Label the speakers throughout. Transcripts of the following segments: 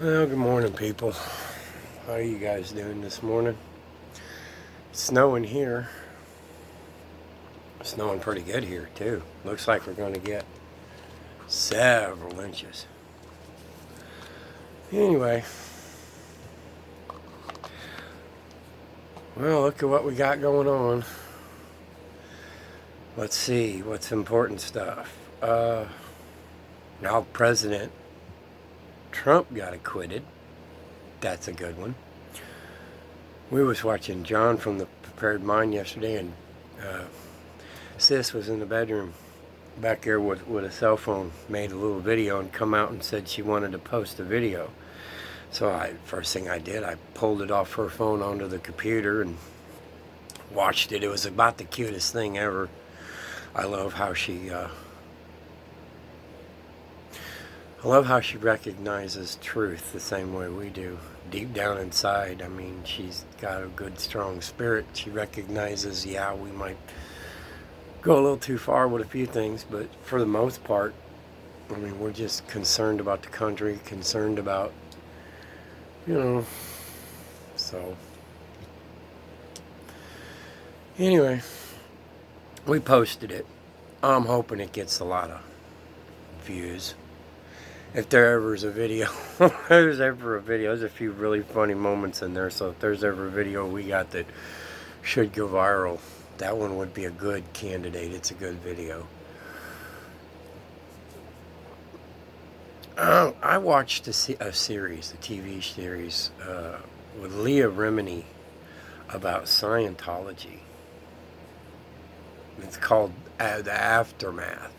Speaker 1: Well, good morning, people. How are you guys doing this morning? It's snowing here. It's snowing pretty good here, too. Looks like we're going to get several inches. Anyway, well, look at what we got going on. Let's see what's important stuff. Now, President Trump got acquitted. That's a good one. We was watching John from the Prepared Mind yesterday, and Sis was in the bedroom back there with a cell phone, made a little video and come out and said she wanted to post a video. So first thing I did, I pulled it off her phone onto the computer and watched it. It was about the cutest thing ever. I love how she recognizes truth the same way we do. Deep down inside, I mean, she's got a good, strong spirit. She recognizes, yeah, we might go a little too far with a few things, but for the most part, I mean, we're just concerned about the country, concerned about, so. Anyway, we posted it. I'm hoping it gets a lot of views. If there ever is a video, there's a few really funny moments in there, so if there's ever a video we got that should go viral, that one would be a good candidate. It's a good video. I watched a series, a TV series, with Leah Remini about Scientology. It's called The Aftermath.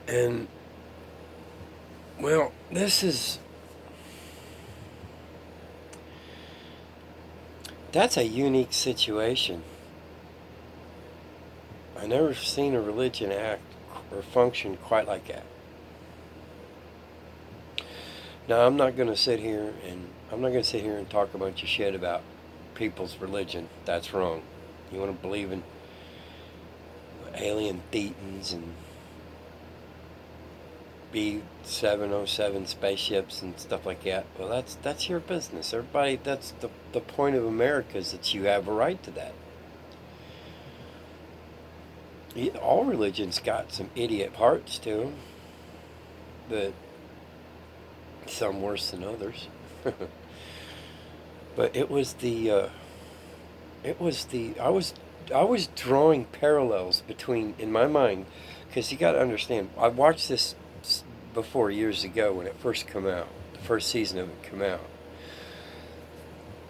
Speaker 1: And, well, that's a unique situation. I never seen a religion act or function quite like that. Now, I'm not going to sit here and talk a bunch of shit about people's religion. That's wrong. You want to believe in alien thetans and B707 spaceships and stuff like that. Well, that's your business. Everybody, that's the point of America, is that you have a right to that. All religions got some idiot parts to them, but some worse than others. But I was drawing parallels between, in my mind, because you got to understand, I watched this before years ago when it first came out, the first season of it came out.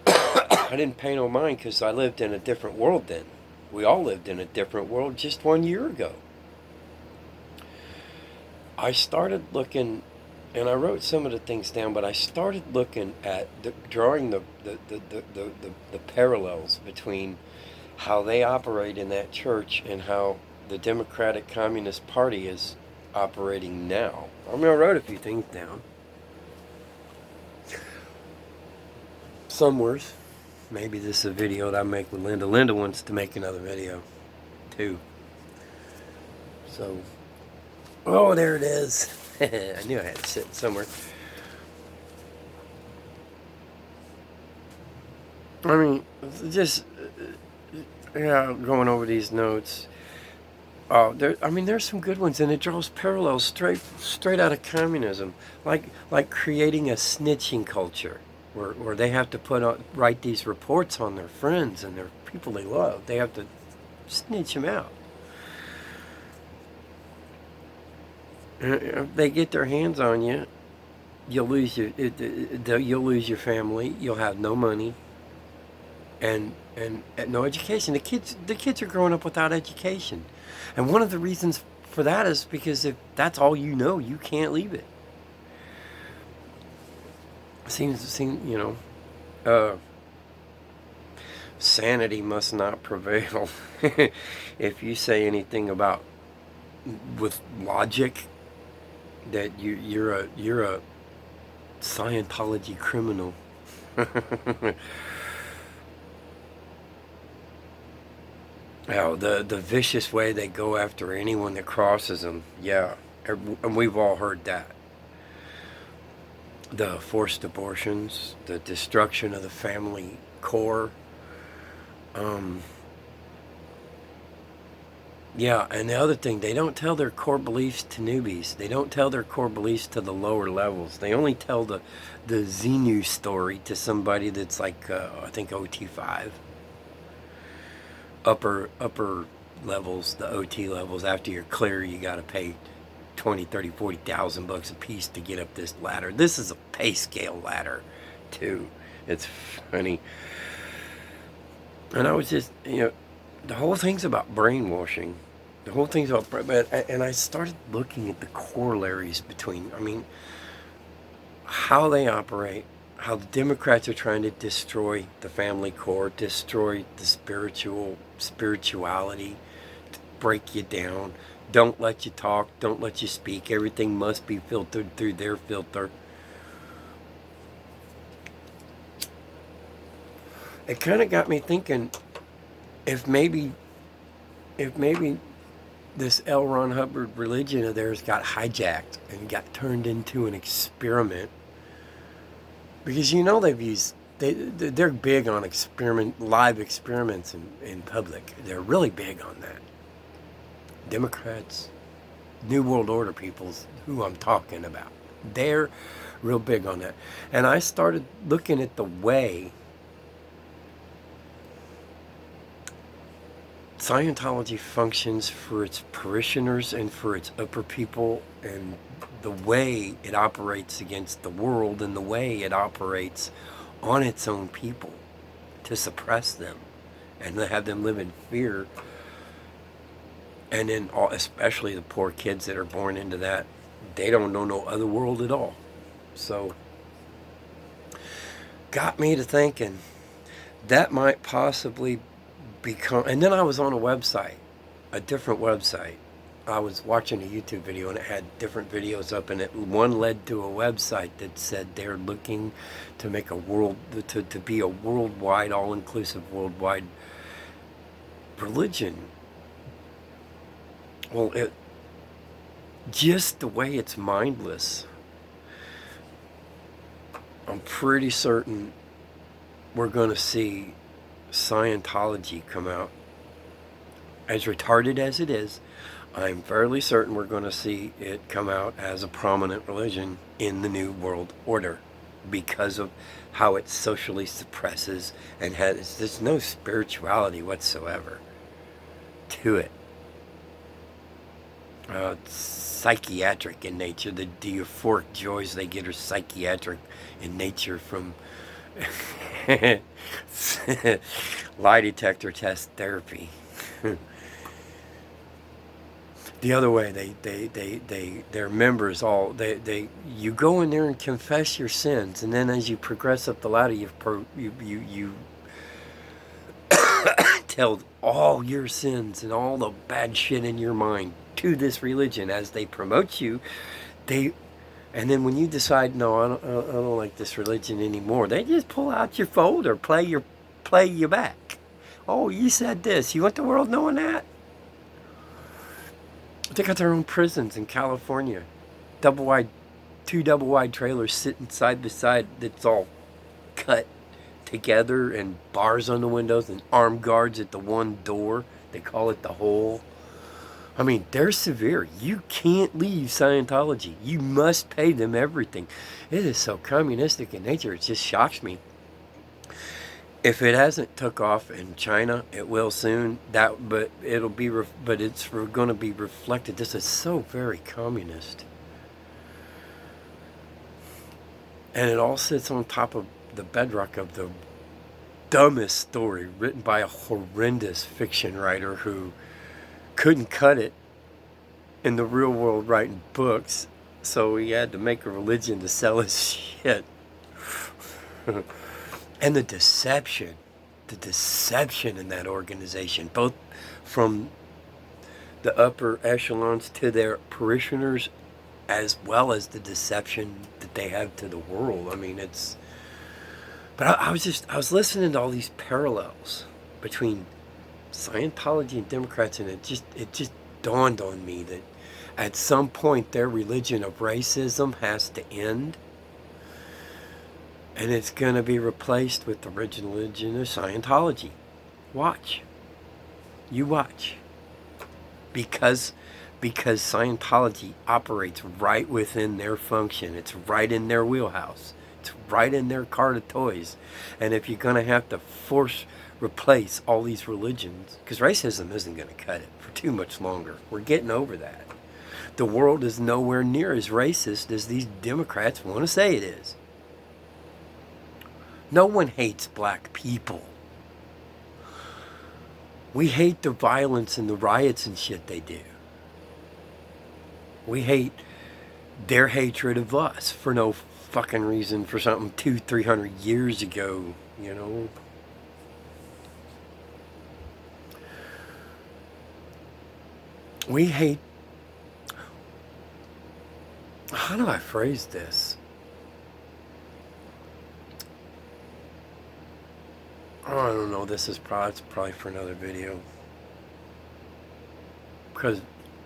Speaker 1: I didn't pay no mind because I lived in a different world then. We all lived in a different world just 1 year ago. I started looking, and I wrote some of the things down, but I started looking at drawing the parallels between how they operate in that church and how the Democratic Communist Party is operating now. I mean, I wrote a few things down. Some worse. Maybe this is a video that I make with Linda. Linda wants to make another video, too. So, oh, there it is. I knew I had to sit somewhere. I mean, just, going over these notes. Oh, there's some good ones, and it draws parallels straight out of communism, like creating a snitching culture, where they have to write these reports on their friends and their people they love. They have to snitch them out. If they get their hands on you, you'll lose your family. You'll have no money, and no education. The kids are growing up without education. And one of the reasons for that is because if that's all you know, you can't leave it. Sanity must not prevail. If you say anything about with logic that you're a Scientology criminal. Oh, the vicious way they go after anyone that crosses them. Yeah, and we've all heard that. the forced abortions, the destruction of the family core. Um, yeah, and the other thing, they don't tell their core beliefs to newbies. They don't tell their core beliefs to the lower levels. They only tell the Xenu story to somebody that's like, I think OT5. Upper levels, the OT levels, after you're clear, you got to pay 20, 30, 40,000 bucks a piece to get up this ladder. This is a pay scale ladder, too. It's funny. And I was just, the whole thing's about brainwashing. The whole thing's about, and I started looking at the corollaries between, how they operate, how the Democrats are trying to destroy the family core, destroy the spirituality, break you down, don't let you talk, don't let you speak. Everything must be filtered through their filter. It kind of got me thinking, if maybe this L. Ron Hubbard religion of theirs got hijacked and got turned into an experiment. Because they're big on live experiments in public. They're really big on that. Democrats, New World Order peoples, who I'm talking about, they're real big on that. And I started looking at the way Scientology functions for its parishioners and for its upper people, and the way it operates against the world, and the way it operates on its own people to suppress them and to have them live in fear. And then especially the poor kids that are born into that, they don't know no other world at all. So got me to thinking that might possibly become. And then I was on a different website. I was watching a YouTube video and it had different videos up, and one led to a website that said they're looking to make to be a worldwide, all-inclusive worldwide religion. Well, just the way it's mindless, I'm pretty certain we're going to see Scientology come out. As retarded as it is, I'm fairly certain we're going to see it come out as a prominent religion in the New World Order because of how it socially suppresses and there's no spirituality whatsoever to it. It's psychiatric in nature. The euphoric joys they get are psychiatric in nature from lie detector test therapy. The other way, their members you go in there and confess your sins, and then as you progress up the ladder, you tell all your sins and all the bad shit in your mind to this religion as they promote you. And then when you decide, no, I don't like this religion anymore, they just pull out your folder, play you back. Oh, you said this. You want the world knowing that? They got their own prisons in California. Two double wide trailers sitting side by side that's all cut together, and bars on the windows and armed guards at the one door. They call it the hole. They're severe. You can't leave Scientology. You must pay them everything. It is so communistic in nature. It just shocks me. If it hasn't took off in China, it will soon. But it's going to be reflected. This is so very communist, and it all sits on top of the bedrock of the dumbest story written by a horrendous fiction writer who couldn't cut it in the real world writing books, so he had to make a religion to sell his shit. And the deception in that organization, both from the upper echelons to their parishioners, as well as the deception that they have to the world. But I was listening to all these parallels between Scientology and Democrats, and it just dawned on me that at some point their religion of racism has to end. And it's going to be replaced with the religion of Scientology. Watch. You watch. Because Scientology operates right within their function. It's right in their wheelhouse. It's right in their cart of toys. And if you're going to have to replace all these religions, because racism isn't going to cut it for too much longer. We're getting over that. The world is nowhere near as racist as these Democrats want to say it is. No one hates black people. We hate the violence and the riots and shit they do. We hate their hatred of us for no fucking reason, for something 200-300 years ago, you know. We hate... How do I phrase this? Oh, I don't know. This is probably for another video. Because,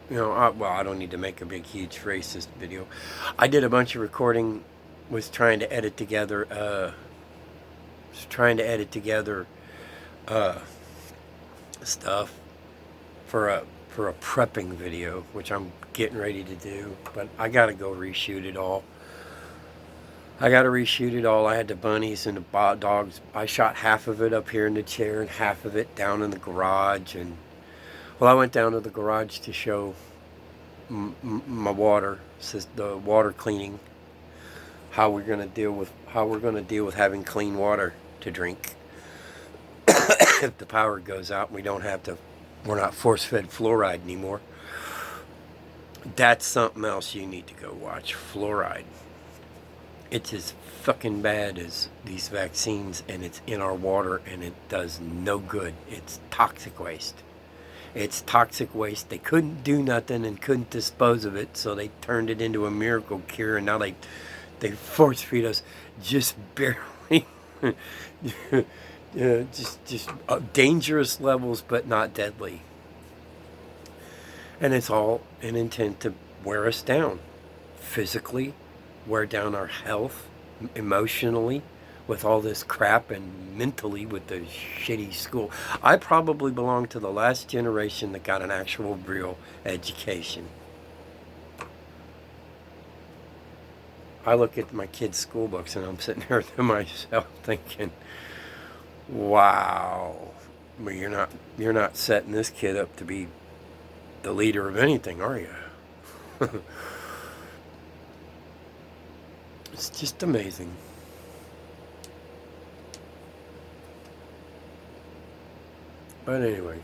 Speaker 1: you know, I don't need to make a big, huge racist video. I did a bunch of recording, was trying to edit together, stuff for a prepping video, which I'm getting ready to do. But I got to go reshoot it all. I had the bunnies and the dogs. I shot half of it up here in the chair and half of it down in the garage. And well, I went down to the garage to show my water, the water cleaning, how we're going to deal with having clean water to drink. If the power goes out, we're not force-fed fluoride anymore. That's something else you need to go watch. Fluoride. It's as fucking bad as these vaccines, and it's in our water, and it does no good. It's toxic waste. They couldn't do nothing and couldn't dispose of it, so they turned it into a miracle cure, and now they force feed us just barely. Just dangerous levels, but not deadly. And it's all an intent to wear us down physically, wear down our health, emotionally, with all this crap, and mentally with the shitty school. I probably belong to the last generation that got an actual real education. I look at my kids' school books and I'm sitting there to myself thinking, wow, well, you're not setting this kid up to be the leader of anything, are you? It's just amazing. But anyway.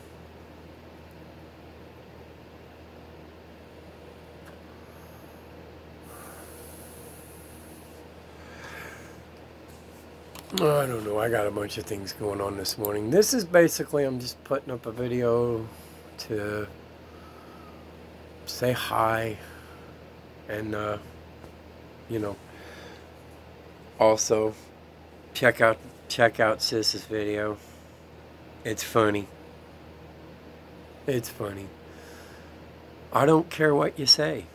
Speaker 1: I don't know. I got a bunch of things going on this morning. This is basically, I'm just putting up a video to say hi and, you know, also check out Sis's video. It's funny. I don't care what you say.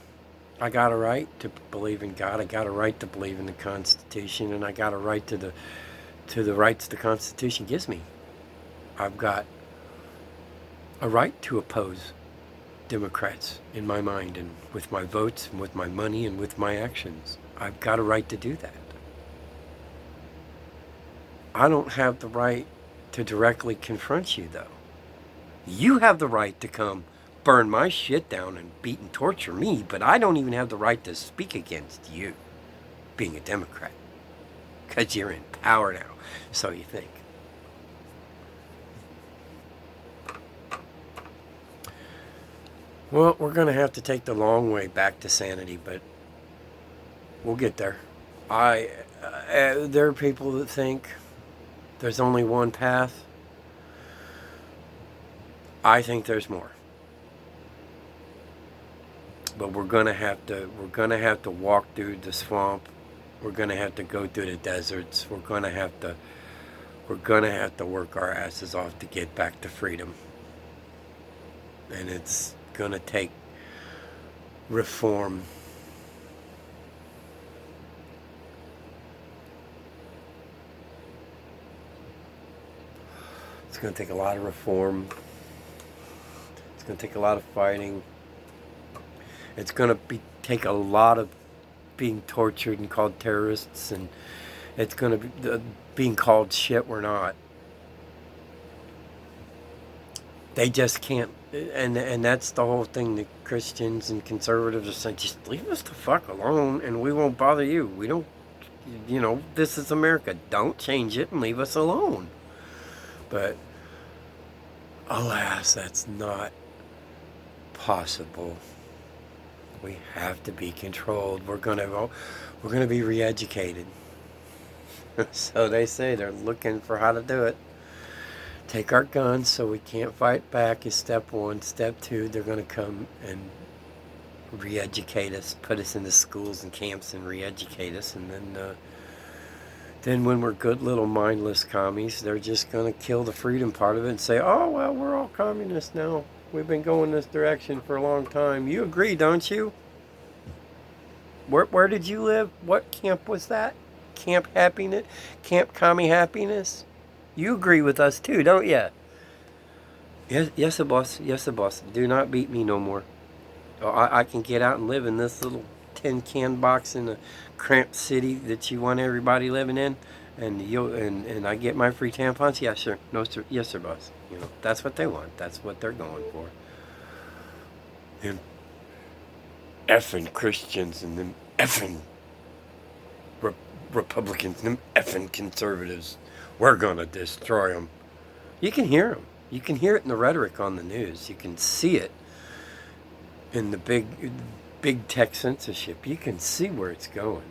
Speaker 1: I got a right to believe in God. I got a right to believe in the Constitution, and I got a right to the rights the Constitution gives me. I've got a right to oppose Democrats in my mind, and with my votes, and with my money, and with my actions. I've got a right to do that. I don't have the right to directly confront you, though. You have the right to come burn my shit down and beat and torture me, but I don't even have the right to speak against you being a Democrat. Because you're in power now, so you think. Well, we're going to have to take the long way back to sanity, but we'll get there. There are people that think there's only one path. I think there's more. But we're going to have to walk through the swamp. We're going to have to go through the deserts. We're going to have to work our asses off to get back to freedom. And it's going to take reform. It's going to take a lot of reform. It's going to take a lot of fighting. It's going to take a lot of being tortured and called terrorists, and it's going to be being called shit we're not. They just can't, and that's the whole thing. The Christians and conservatives are saying, just leave us the fuck alone, and we won't bother you. We don't, this is America. Don't change it and leave us alone. But alas, that's not possible. We have to be controlled. We're gonna be re-educated. So they say they're looking for how to do it. Take our guns so we can't fight back is step one. Step two, they're going to come and re-educate us, put us into schools and camps and re-educate us. And then when we're good little mindless commies, they're just going to kill the freedom part of it and say, oh, well, we're all communists now. We've been going this direction for a long time. You agree, don't you? Where did you live? What camp was that? Camp Happiness? Camp Commie Happiness? You agree with us too, don't you? Yes, sir, boss. Yes, sir, boss. Do not beat me no more. I can get out and live in this little tin can box in a cramped city that you want everybody living in, and I get my free tampons. Yes, sir. No, sir. Yes, sir, boss. That's what they want. That's what they're going for. Them effing Christians and them effing Republicans and them effing conservatives. We're going to destroy them. You can hear them. You can hear it in the rhetoric on the news. You can see it in the big tech censorship. You can see where it's going.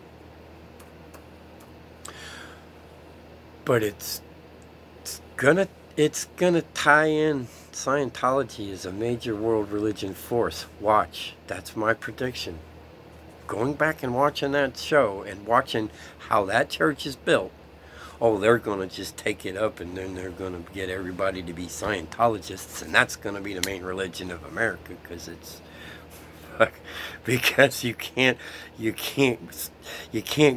Speaker 1: But it's gonna tie in. Scientology is a major world religion force. Watch. That's my prediction. Going back and watching that show and watching how that church is built. Oh, they're going to just take it up, and then they're going to get everybody to be Scientologists, and that's going to be the main religion of America, because you can't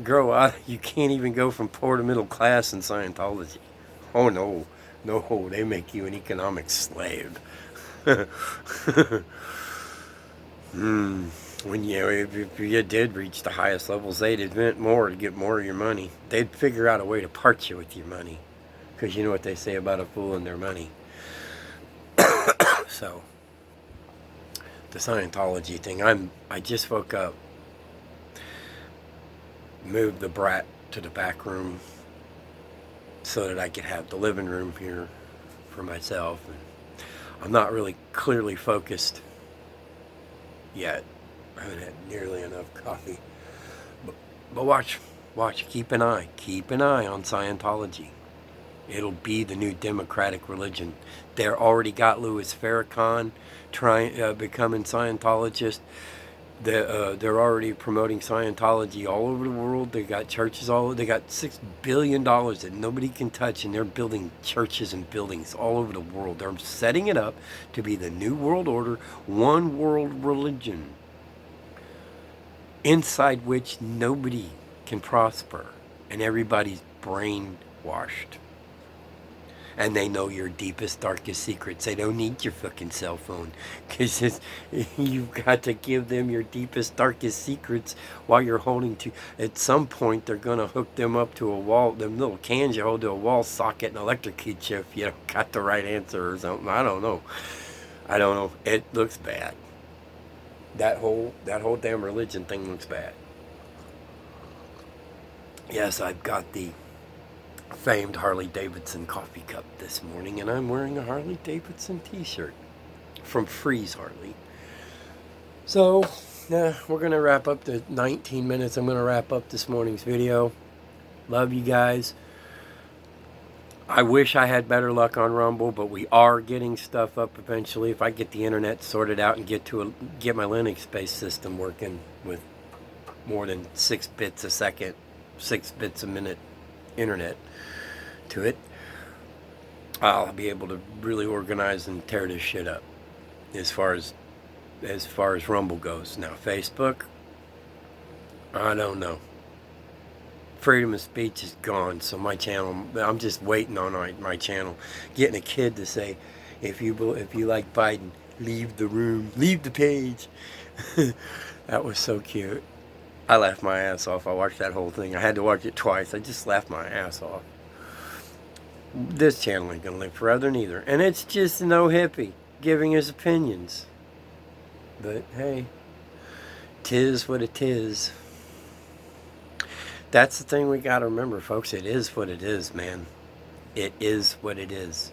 Speaker 1: grow out. You can't even go from poor to middle class in Scientology. Oh no, they make you an economic slave. When if you did reach the highest levels, they'd invent more to get more of your money. They'd figure out a way to part you with your money, because you know what they say about a fool and their money. So the Scientology thing. I just woke up, moved the brat to the back room so that I could have the living room here for myself. And I'm not really clearly focused yet. I haven't had nearly enough coffee. But watch, keep an eye on Scientology. It'll be the new democratic religion. They're already got Louis Farrakhan becoming Scientologist. They're already promoting Scientology all over the world. They got churches they got $6 billion that nobody can touch, and they're building churches and buildings all over the world. They're setting it up to be the new world order, one world religion, inside which nobody can prosper, and everybody's brainwashed. And they know your deepest, darkest secrets. They don't need your fucking cell phone, because you've got to give them your deepest, darkest secrets while you're holding to. At some point, they're going to hook them up to a wall, them little cans you hold to a wall socket and electrocute you if you got the right answer or something. I don't know. It looks bad. That whole damn religion thing looks bad. Yes, I've got the famed Harley Davidson coffee cup this morning, and I'm wearing a Harley Davidson t-shirt from Freeze Harley. So, we're going to wrap up the 19 minutes. I'm going to wrap up this morning's video. Love you guys. I wish I had better luck on Rumble, but we are getting stuff up eventually. If I get the internet sorted out and get my Linux-based system working with more than 6 bits a second, 6 bits a minute internet to it, I'll be able to really organize and tear this shit up as far as Rumble goes. Now Facebook, I don't know. freedom of speech is gone. So my channel, I'm just waiting on my channel, getting a kid to say, if you like Biden, leave the room, leave the page. That was so cute. I laughed my ass off. I watched that whole thing. I had to watch it twice. I just laughed my ass off. This channel ain't gonna live forever neither. And it's just no hippie giving his opinions. But hey, 'tis what it is. That's the thing we gotta remember, folks. It is what it is, man. It is what it is.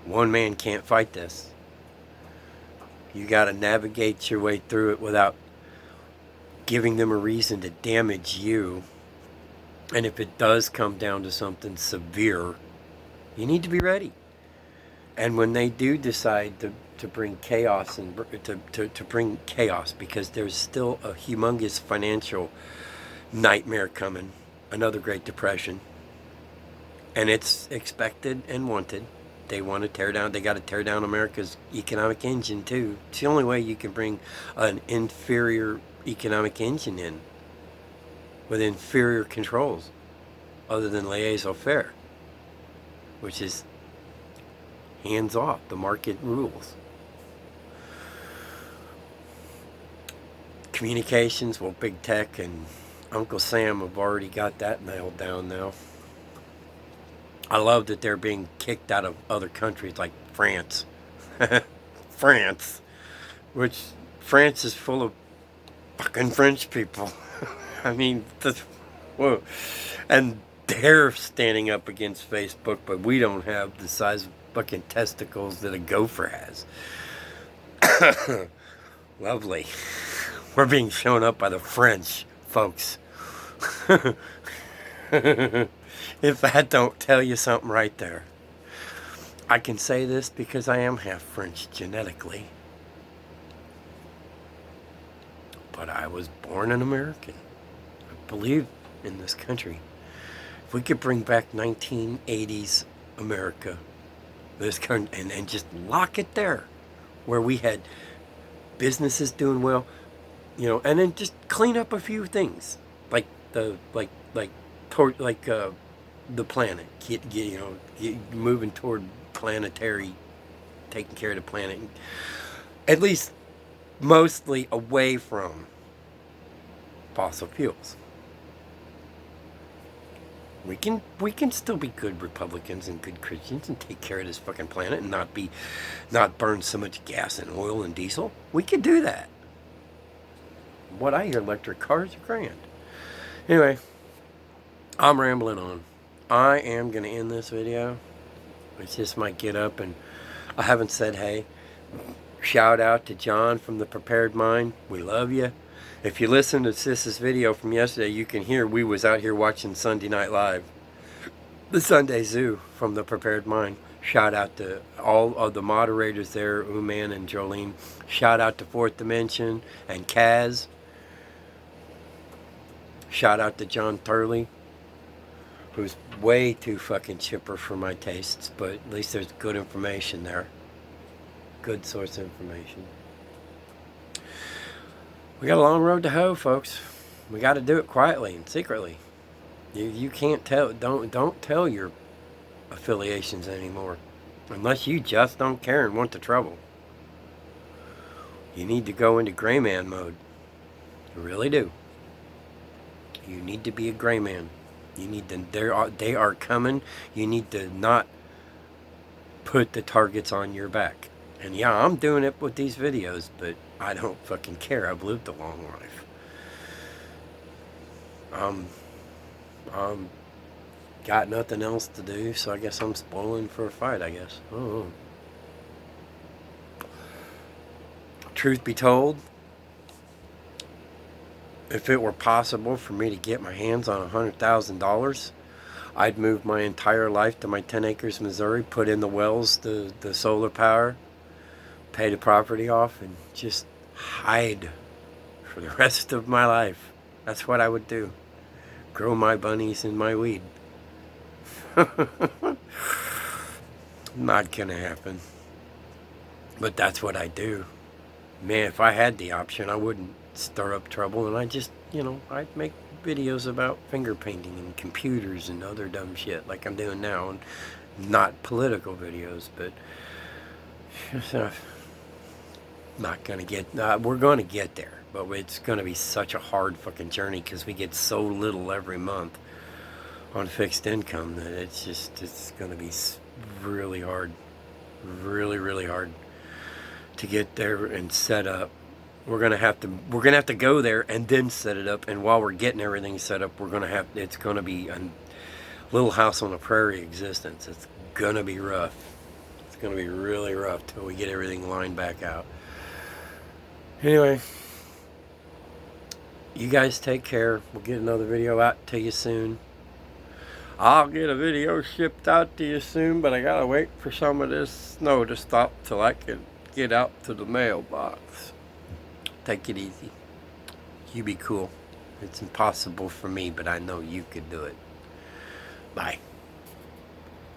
Speaker 1: One man can't fight this. You gotta navigate your way through it without giving them a reason to damage you. And if it does come down to something severe, you need to be ready. And when they do decide to bring chaos and to bring chaos, because there's still a humongous financial nightmare coming, another Great Depression, and it's expected and wanted. They want to tear down. They got to tear down America's economic engine too. It's the only way you can bring an inferior economic engine in with inferior controls, other than laissez-faire, which is hands off. The market rules. Communications, well, big tech and Uncle Sam have already got that nailed down now. I love that they're being kicked out of other countries like France. France. Which, France is full of fucking French people. I mean, whoa. And they're standing up against Facebook, but we don't have the size of fucking testicles that a gopher has. Lovely. We're being shown up by the French, folks. If that don't tell you something right there. I can say this because I am half French genetically. But I was born an American. I believe in this country. If we could bring back 1980s America, this country, and just lock it there, where we had businesses doing well, you know, and then just clean up a few things, like the planet, moving toward planetary, taking care of the planet, at least mostly away from fossil fuels. We can still be good Republicans and good Christians and take care of this fucking planet and not burn so much gas and oil and diesel. We could do that. What I hear, electric cars are grand. Anyway, I'm rambling on. I am going to end this video. It's just my get up, and I haven't said hey. Shout out to John from The Prepared Mind. We love you. If you listen to Sis's video from yesterday, you can hear we was out here watching Sunday Night Live. The Sunday Zoo from The Prepared Mind. Shout out to all of the moderators there, Uman and Jolene. Shout out to Fourth Dimension and Kaz. Shout out to John Turley, who's way too fucking chipper for my tastes, but at least there's good information there. Good source information. We got a long road to hoe, folks. We got to do it quietly and secretly. You can't tell. Don't tell your affiliations anymore, unless you just don't care and want the trouble. You need to go into gray man mode. You really do. You need to be a gray man. You need to. They are coming. You need to not put the targets on your back. And yeah, I'm doing it with these videos, but I don't fucking care. I've lived a long life. Got nothing else to do, so I guess I'm spoiling for a fight, I guess. Oh. Truth be told, if it were possible for me to get my hands on $100,000, I'd move my entire life to my 10 acres, Missouri, put in the wells, the solar power, pay the property off, and just hide for the rest of my life. That's what I would do. Grow my bunnies and my weed. Not gonna happen. But that's what I do. Man, if I had the option, I wouldn't stir up trouble, and I just, I'd make videos about finger painting and computers and other dumb shit like I'm doing now, and not political videos, but not gonna get. We're gonna get there, but it's gonna be such a hard fucking journey because we get so little every month on fixed income that it's gonna be really hard, really hard to get there and set up. We're gonna have to go there and then set it up. And while we're getting everything set up, it's gonna be a little house on the prairie existence. It's gonna be rough. It's gonna be really rough till we get everything lined back out. Anyway, you guys take care. We'll get another video out to you soon. I'll get a video shipped out to you soon, but I gotta wait for some of this snow to stop till I can get out to the mailbox. Take it easy. You be cool. It's impossible for me, but I know you could do it. Bye.